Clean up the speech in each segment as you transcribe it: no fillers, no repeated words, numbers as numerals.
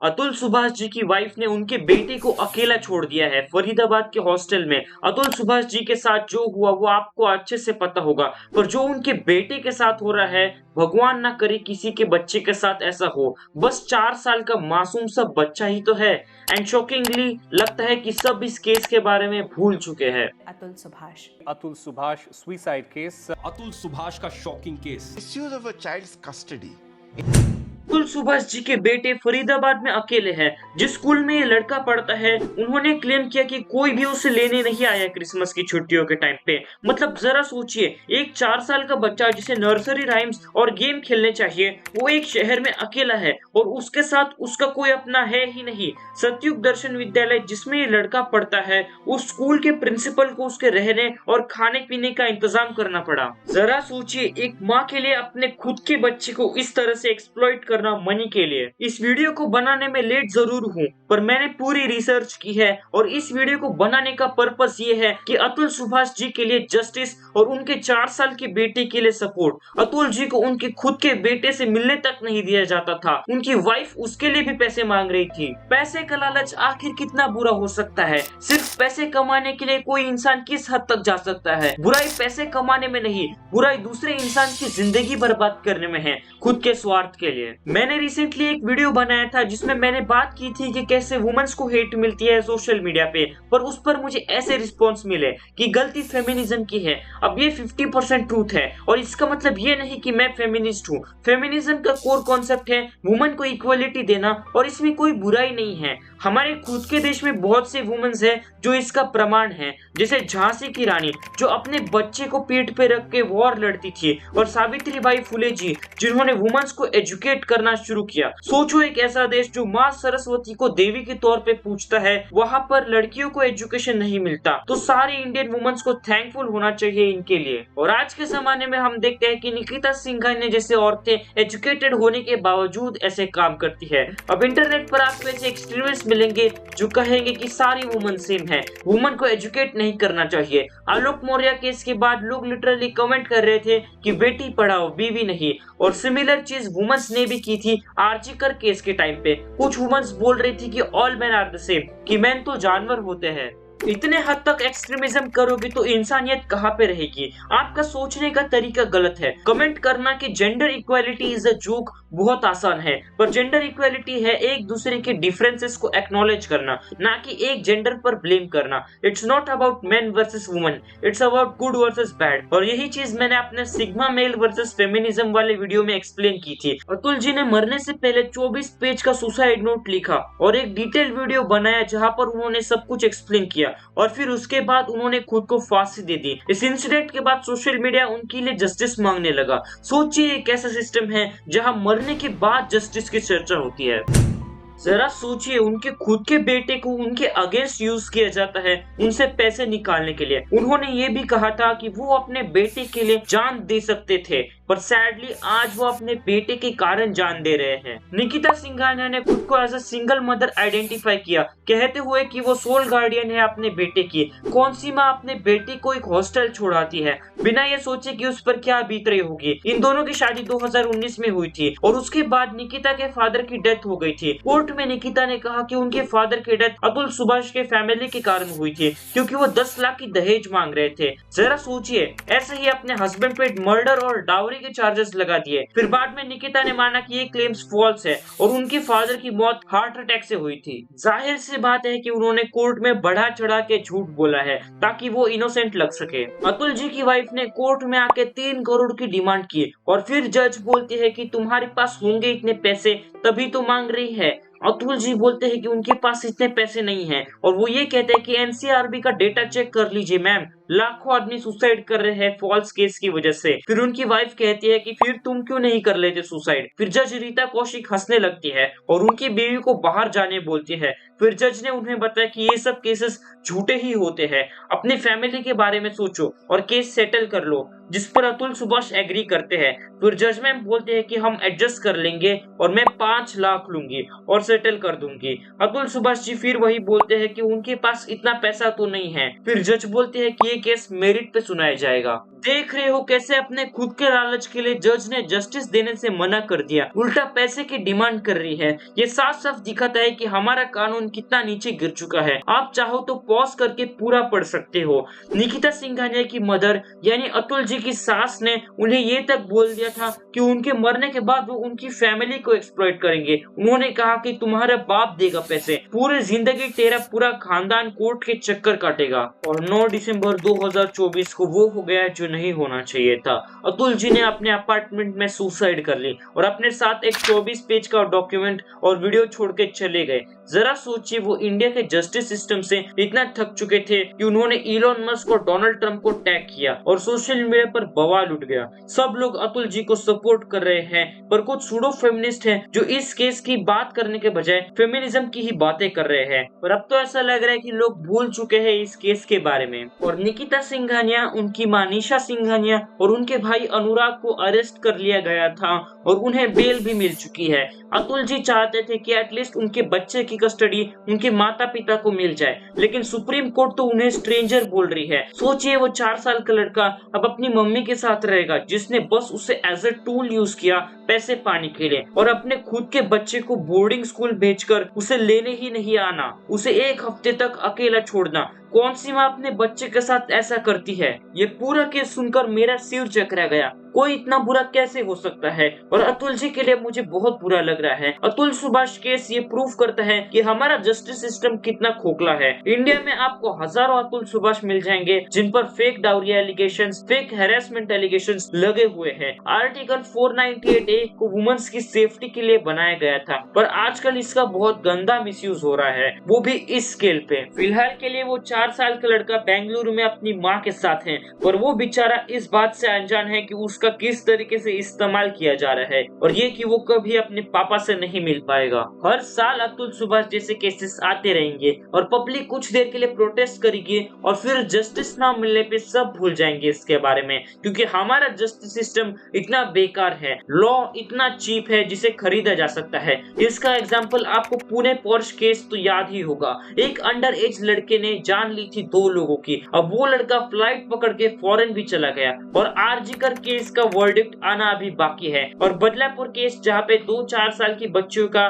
अतुल सुभाष जी की वाइफ ने उनके बेटे को अकेला छोड़ दिया है फरीदाबाद के हॉस्टल में। अतुल सुभाष जी के साथ जो हुआ वो आपको अच्छे से पता होगा, पर जो उनके बेटे के साथ हो रहा है, भगवान ना करे किसी के बच्चे के साथ ऐसा हो। बस 4 साल का मासूम सा बच्चा ही तो है। एंड शॉकिंगली लगता है कि सब इस केस के बारे में भूल चुके हैं। Atul Subhash suicide case. अतुल सुभाष का shocking case. Misuse of a child's custody. Atul Subhash ji के बेटे फरीदाबाद में अकेले हैं। जिस स्कूल में ये लड़का पढ़ता है, उन्होंने क्लेम किया कि कोई भी उसे लेने नहीं आया क्रिसमस की छुट्टियों के टाइम पे। मतलब जरा सोचिए, एक 4 साल का बच्चा जिसे नर्सरी राइम्स और गेम खेलने चाहिए, वो एक शहर में अकेला है और उसके साथ उसका कोई अपना है ही नहीं। सतयुग दर्शन विद्यालय जिसमें ये लड़का पढ़ता है, उस स्कूल के प्रिंसिपल को उसके रहने और खाने पीने का इंतजाम करना पड़ा। जरा सोचिए, एक माँ के लिए अपने खुद के बच्चे को इस तरह से एक्सप्लॉइट करना मनी के लिए। इस वीडियो को बनाने में लेट जरूर हूँ, पर मैंने पूरी रिसर्च की है और इस वीडियो को बनाने का पर्पस ये है कि अतुल सुभाष जी के लिए जस्टिस और उनके 4 साल के बेटे के लिए सपोर्ट। अतुल जी को उनके खुद के बेटे से मिलने तक नहीं दिया जाता था। उनकी वाइफ उसके लिए भी पैसे मांग रही थी। पैसे का लालच आखिर कितना बुरा हो सकता है? सिर्फ पैसे कमाने के लिए कोई इंसान किस हद तक जा सकता है? बुराई पैसे कमाने में नहीं, बुराई दूसरे इंसान की जिंदगी बर्बाद करने में है, खुद के स्वार्थ के लिए। मैंने रिसेंटली एक वीडियो बनाया था जिसमें मैंने बात की थी कि कैसे वुमेन्स को हेट मिलती है सोशल मीडिया पे, पर उस पर मुझे ऐसे रिस्पॉन्स मिले कि गलती फेमिनिज्म की है। अब ये 50% ट्रूथ है और इसका मतलब ये नहीं कि मैं फेमिनिस्ट हूँ। फेमिनिज्म का कोर कॉन्सेप्ट है वुमेन को इक्वलिटी देना और इसमें कोई बुराई नहीं है। हमारे खुद के देश में बहुत से वुमेन्स हैं जो इसका प्रमाण है, जैसे झांसी की रानी जो अपने बच्चे को पीठ पे रख के वॉर लड़ती थी, और सावित्रीबाई फुले जी जिन्होंने वुमेन्स को एजुकेट करना शुरू किया। सोचो, एक ऐसा देश जो माँ सरस्वती को देवी के तौर पे पूजता है, वहाँ पर लड़कियों को एजुकेशन नहीं मिलता। तो सारे इंडियन वुमेन्स को थैंकफुल होना चाहिए इनके लिए। और आज के जमाने में हम देखते हैं कि निकिता सिंघानिया जैसे औरतें एजुकेटेड होने के बावजूद ऐसे काम करती है। अब इंटरनेट पर आपको ऐसे एक्सट्रीमिस्ट मिलेंगे जो कहेंगे कि सारी वुमेन सेम है, वुमेन को एजुकेट नहीं करना चाहिए। आलोक मौर्य केस के बाद लोग लिटरली कमेंट कर रहे थे कि बेटी पढ़ाओ बीवी नहीं, और सिमिलर चीज वुमेन्स ने भी की थी आर्जिकर केस के टाइम पे। कुछ वुमेन्स बोल रही थी कि all man are the same, कि मैन तो जानवर होते हैं। इतने हद तक एक्सट्रीमिज्म करोगे तो इंसानियत कहाँ पे रहेगी? आपका सोचने का तरीका गलत है। कमेंट करना कि gender equality is a joke बहुत आसान है, पर जेंडर इक्वालिटी है एक दूसरे के डिफरेंसेस को एक्नॉलेज करना, ना कि एक जेंडर पर ब्लेम करना। It's not about main versus women, it's about good versus bad. और यही चीज मैंने अपने सिग्मा मेल वर्सेस फेमिनिज्म वाले वीडियो में एक्सप्लेन की थी। अतुल जी ने मरने से पहले 24 पेज का सुसाइड नोट लिखा और एक डिटेल वीडियो बनाया जहाँ पर उन्होंने सब कुछ एक्सप्लेन किया, और फिर उसके बाद उन्होंने खुद को फांसी दे दी। इस इंसिडेंट के बाद सोशल मीडिया उनके लिए जस्टिस मांगने लगा। सोचिए, एक ऐसा सिस्टम है जहां मरने के बाद जस्टिस की चर्चा होती है। जरा सोचिए, उनके खुद के बेटे को उनके अगेंस्ट यूज किया जाता है उनसे पैसे निकालने के लिए। उन्होंने ये भी कहा था कि वो अपने बेटे के लिए जान दे सकते थे, पर सैडली आज वो अपने बेटे के कारण जान दे रहे हैं। निकिता सिंघानिया ने खुद को as a single mother identify किया, कहते हुए कि वो सोल गार्डियन है अपने बेटे की। कौन सी माँ अपने बेटे को एक हॉस्टल छोड़ाती है बिना ये सोचे कि उस पर क्या बीत रही होगी? इन दोनों की शादी 2019 में हुई थी और उसके बाद निकिता के फादर की डेथ हो गई थी। कोर्ट में निकिता ने कहा कि उनके फादर की डेथ अतुल सुभाष के फैमिली के कारण हुई थी, क्योंकि वो 10 लाख की दहेज मांग रहे थे। जरा सोचिए, ऐसे ही अपने हस्बैंड पे मर्डर और डाउरी के चार्जेस लगा दिए। फिर बाद में निकिता ने माना कि ये क्लेम्स फॉल्स है और उनके फादर की मौत हार्ट अटैक से हुई थी। जाहिर सी बात है कि उन्होंने कोर्ट में बढ़ा चढ़ा के झूठ बोला है ताकि वो इनोसेंट लग सके। अतुल जी की वाइफ ने कोर्ट में आके 3 करोड़ की डिमांड की और फिर जज बोलती है कि तुम्हारे पास होंगे इतने पैसे तभी तो मांग रही है। अतुल जी बोलते हैं कि उनके पास इतने पैसे नहीं हैं और वो ये कहते हैं कि एनसीआरबी का डेटा चेक कर लीजिए मैम, लाखों आदमी सुसाइड कर रहे हैं फॉल्स केस की वजह से। फिर उनकी वाइफ कहती है कि फिर तुम क्यों नहीं कर लेते सुसाइड? फिर जज रीता कौशिक हंसने लगती है और उनकी बीवी को बाहर जाने बोलती है। फिर जज ने उन्हें बताया कि ये सब केसेस झूठे ही होते हैं, अपनी फैमिली के बारे में सोचो और केस सेटल कर लो। जिस पर अतुल सुभाष एग्री करते हैं। फिर जज मैम बोलते हैं कि हम एडजस्ट कर लेंगे और मैं 5 लाख लूंगी और सेटल कर दूंगी। अतुल सुभाष जी फिर वही बोलते हैं कि उनके पास इतना पैसा तो नहीं है। फिर जज बोलते हैं कि ये केस मेरिट पे सुनाया जाएगा। देख रहे हो कैसे अपने खुद के लालच के लिए जज ने जस्टिस देने से मना कर दिया, उल्टा पैसे की डिमांड कर रही है। ये साफ साफ दिखाता है कि हमारा कानून कितना नीचे गिर चुका है। आप चाहो तो पॉज करके पूरा पढ़ सकते हो। निकिता सिंघानिया की मदर यानी अतुल जी की सास ने उन्हें ये तक बोल दिया था कि उनके मरने के बाद वो उनकी फैमिली को एक्सप्लॉइट करेंगे। उन्होंने कहा कि तुम्हारा बाप देगा पैसे, पूरी जिंदगी तेरा पूरा खानदान कोर्ट के चक्कर काटेगा। और 9 दिसंबर 2024 को वो हो गया जो नहीं होना चाहिए था। अतुल जी ने अपने अपार्टमेंट में सुसाइड कर ली और अपने साथ एक 24 पेज का डॉक्यूमेंट और वीडियो छोड़ के चले गए। जरा सोचिए, वो इंडिया के जस्टिस सिस्टम से इतना थक चुके थे कि उन्होंने इलॉन मस्क और डोनाल्ड ट्रंप को टैग किया और सोशल मीडिया पर बवाल उठ गया। सब लोग अतुल जी को सपोर्ट कर रहे हैं, पर कुछ सूडो फेमिनिस्ट हैं जो इस केस की बात करने के बजाय फेमिनिज्म की ही बातें कर रहे हैं। पर अब तो ऐसा लग रहा है कि लोग भूल चुके हैं इस केस के बारे में। और निकिता सिंघानिया, उनकी मां निशा सिंघानिया और उनके भाई अनुराग को अरेस्ट कर लिया गया था और उन्हें बेल भी मिल चुकी है। अतुल जी चाहते थे कि एटलीस्ट उनके बच्चे की कस्टडी उनके माता पिता को मिल जाए, लेकिन सुप्रीम कोर्ट तो उन्हें स्ट्रेंजर बोल रही है। सोचिए, वो 4 साल का लड़का अब अपनी मम्मी के साथ रहेगा जिसने बस उसे एज ए टूल यूज किया पैसे पाने के लिए, और अपने खुद के बच्चे को बोर्डिंग स्कूल भेजकर उसे लेने ही नहीं आना, उसे 1 हफ्ते तक अकेला छोड़ना। कौन सी माँ अपने बच्चे के साथ ऐसा करती है? ये पूरा केस सुनकर मेरा सिर चकरा गया। कोई इतना बुरा कैसे हो सकता है? और अतुल जी के लिए मुझे बहुत बुरा लग रहा है। अतुल सुभाष केस ये प्रूफ करता है कि हमारा जस्टिस सिस्टम कितना खोखला है। इंडिया में आपको हजारों अतुल सुभाष मिल जाएंगे जिन पर fake dowry allegations, fake harassment allegations लगे हुए हैं। आर्टिकल 498A को वुमेन्स की सेफ्टी के लिए बनाया गया था, पर आजकल इसका बहुत गंदा मिसयूज हो रहा है, वो भी इस स्केल पे। फिलहाल के लिए वो 4 साल का लड़का बेंगलुरु में अपनी माँ के साथ है, पर वो बेचारा इस बात से अनजान है कि उसका किस तरीके से इस्तेमाल किया जा रहा है, और ये कि वो कभी अपने पापा से नहीं मिल पाएगा। हर साल अतुल सुभाष जैसे केसेस आते रहेंगे और पब्लिक कुछ देर के लिए प्रोटेस्ट करेगी और फिर जस्टिस ना मिलने पे सब भूल जाएंगे इसके बारे में, क्योंकि हमारा जस्टिस सिस्टम इतना बेकार है, लॉ इतना चीप है जिसे खरीदा जा सकता है। इसका एग्जाम्पल आपको पुणे पोर्श केस तो याद ही होगा। एक अंडर एज लड़के ने जान ली थी 2 लोगों की। अब वो लड़का फ्लाइट पकड़ के फॉरेन भी चला गया। और आरजीकर केस का वर्डिक्ट आना अभी बाकी है। और बदलापुर केस जहाँ पे 2-4 साल की बच्चियों का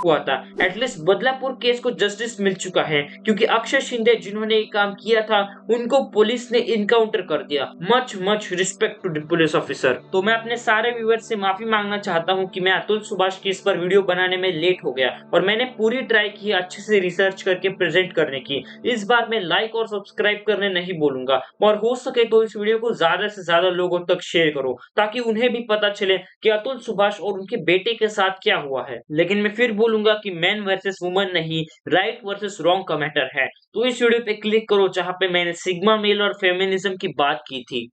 हुआ था, एटलीस्ट बदलापुर केस को जस्टिस मिल चुका है, क्योंकि अक्षय शिंदे जिन्होंने ये काम किया था उनको पुलिस ने इनकाउंटर कर दिया। Much respect to the police officer. तो मैं अपने सारे व्यूअर्स से माफी मांगना चाहता हूँ कि मैं अतुल सुभाष केस पर वीडियो बनाने में लेट हो गया, और मैंने पूरी ट्राई की अच्छे से रिसर्च करके प्रेजेंट करने की। इस बार मैं लाइक और सब्सक्राइब करने नहीं बोलूंगा, और हो सके तो इस वीडियो को ज्यादा से ज्यादा लोगों तक शेयर करो, ताकि उन्हें भी पता चले कि अतुल सुभाष और उनके बेटे के साथ क्या हुआ है। लेकिन मैं फिर बोलूंगा कि मैन वर्सेस वुमन नहीं, राइट वर्सेस रॉन्ग का मैटर है। तो इस वीडियो पे क्लिक करो जहां पे मैंने सिग्मा मेल और फेमिनिज्म की बात की थी।